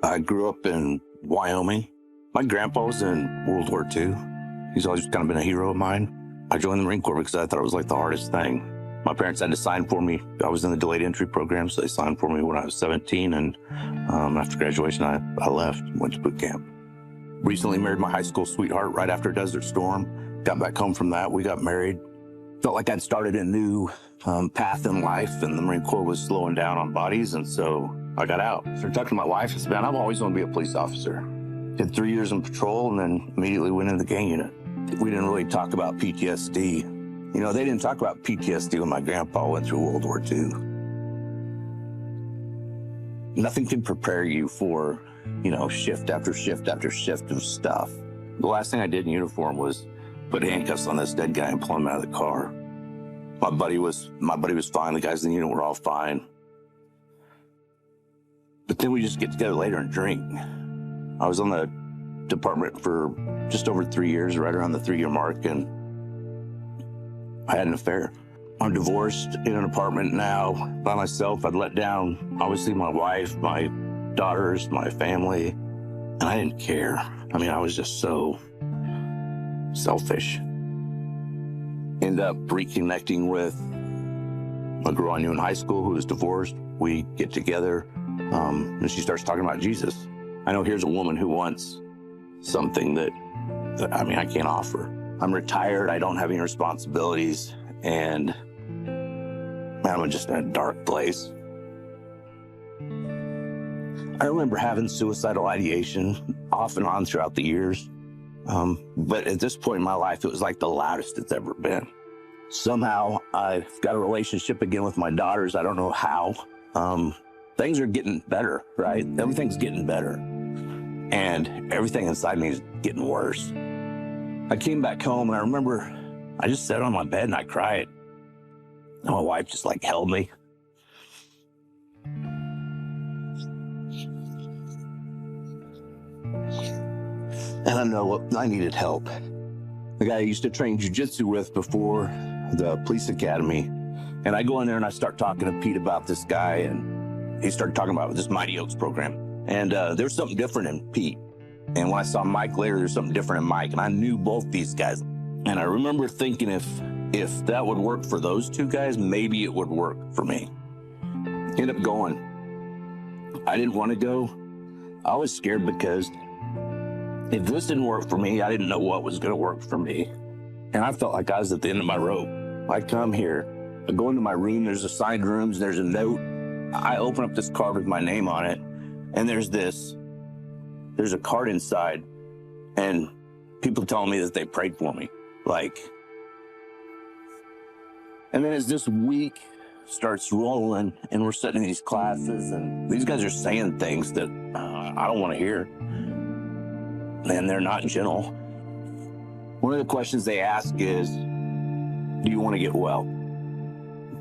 I grew up in Wyoming. My grandpa was in World War II. He's always kind of been a hero of mine. I joined the Marine Corps because I thought it was like the hardest thing. My parents had to sign for me. I was in the delayed entry program, so they signed for me when I was 17, and after graduation, I left, went to boot camp. Recently married my high school sweetheart right after Desert Storm. Got back home from that. We got married. Felt like I'd started a new path in life, and the Marine Corps was slowing down on bodies, and so I got out. Started talking to my wife. I said, man, I've always wanted to be a police officer. Did 3 years in patrol and then immediately went into the gang unit. We didn't really talk about PTSD. You know, they didn't talk about PTSD when my grandpa went through World War II. Nothing can prepare you for, shift after shift after shift of stuff. The last thing I did in uniform was put handcuffs on this dead guy and pull him out of the car. My buddy was fine. The guys in the unit were all fine. But then we just get together later and drink. I was on the department for just over 3 years, right around the 3-year mark, and I had an affair. I'm divorced in an apartment now by myself. I'd let down, obviously, my wife, my daughters, my family, and I didn't care. I mean, I was just so selfish. Ended up reconnecting with a girl I knew in high school who was divorced. We get together, and she starts talking about Jesus. I know here's a woman who wants something that I can't offer. I'm retired, I don't have any responsibilities, and man, I'm just in a dark place. I remember having suicidal ideation off and on throughout the years. But at this point in my life, it was like the loudest it's ever been. Somehow I've got a relationship again with my daughters. I don't know how. Things are getting better, right? Everything's getting better. And everything inside me is getting worse. I came back home and I remember I just sat on my bed and I cried. And my wife just held me. And I know I needed help. The guy I used to train jiu-jitsu with before the police academy. And I go in there and I start talking to Pete about this guy, and he started talking about this Mighty Oaks program. And there's something different in Pete. And when I saw Mike later, there's something different in Mike. And I knew both these guys. And I remember thinking if that would work for those two guys, maybe it would work for me. Ended up going. I didn't want to go. I was scared because if this didn't work for me, I didn't know what was going to work for me. And I felt like I was at the end of my rope. I come here, I go into my room, there's assigned rooms, there's a note. I open up this card with my name on it, and there's a card inside, and people telling me that they prayed for me. And then as this week starts rolling, and we're sitting in these classes, and these guys are saying things that I don't want to hear. And they're not gentle. One of the questions they ask is, do you want to get well?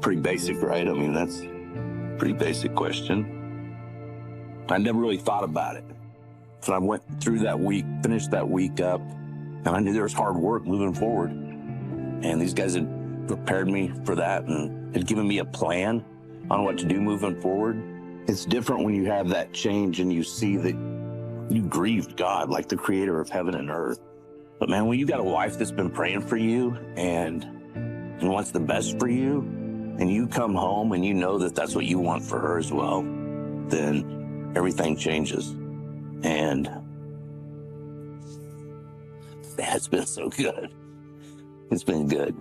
Pretty basic, right? I mean, that's a pretty basic question. I never really thought about it. So I went through that week, finished that week up, and I knew there was hard work moving forward. And these guys had prepared me for that and had given me a plan on what to do moving forward. It's different when you have that change and you see that you grieved God, like the creator of heaven and earth. But man, when you got a wife that's been praying for you and wants the best for you, and you come home and you know that that's what you want for her as well, then everything changes. And man, it's been so good. It's been good.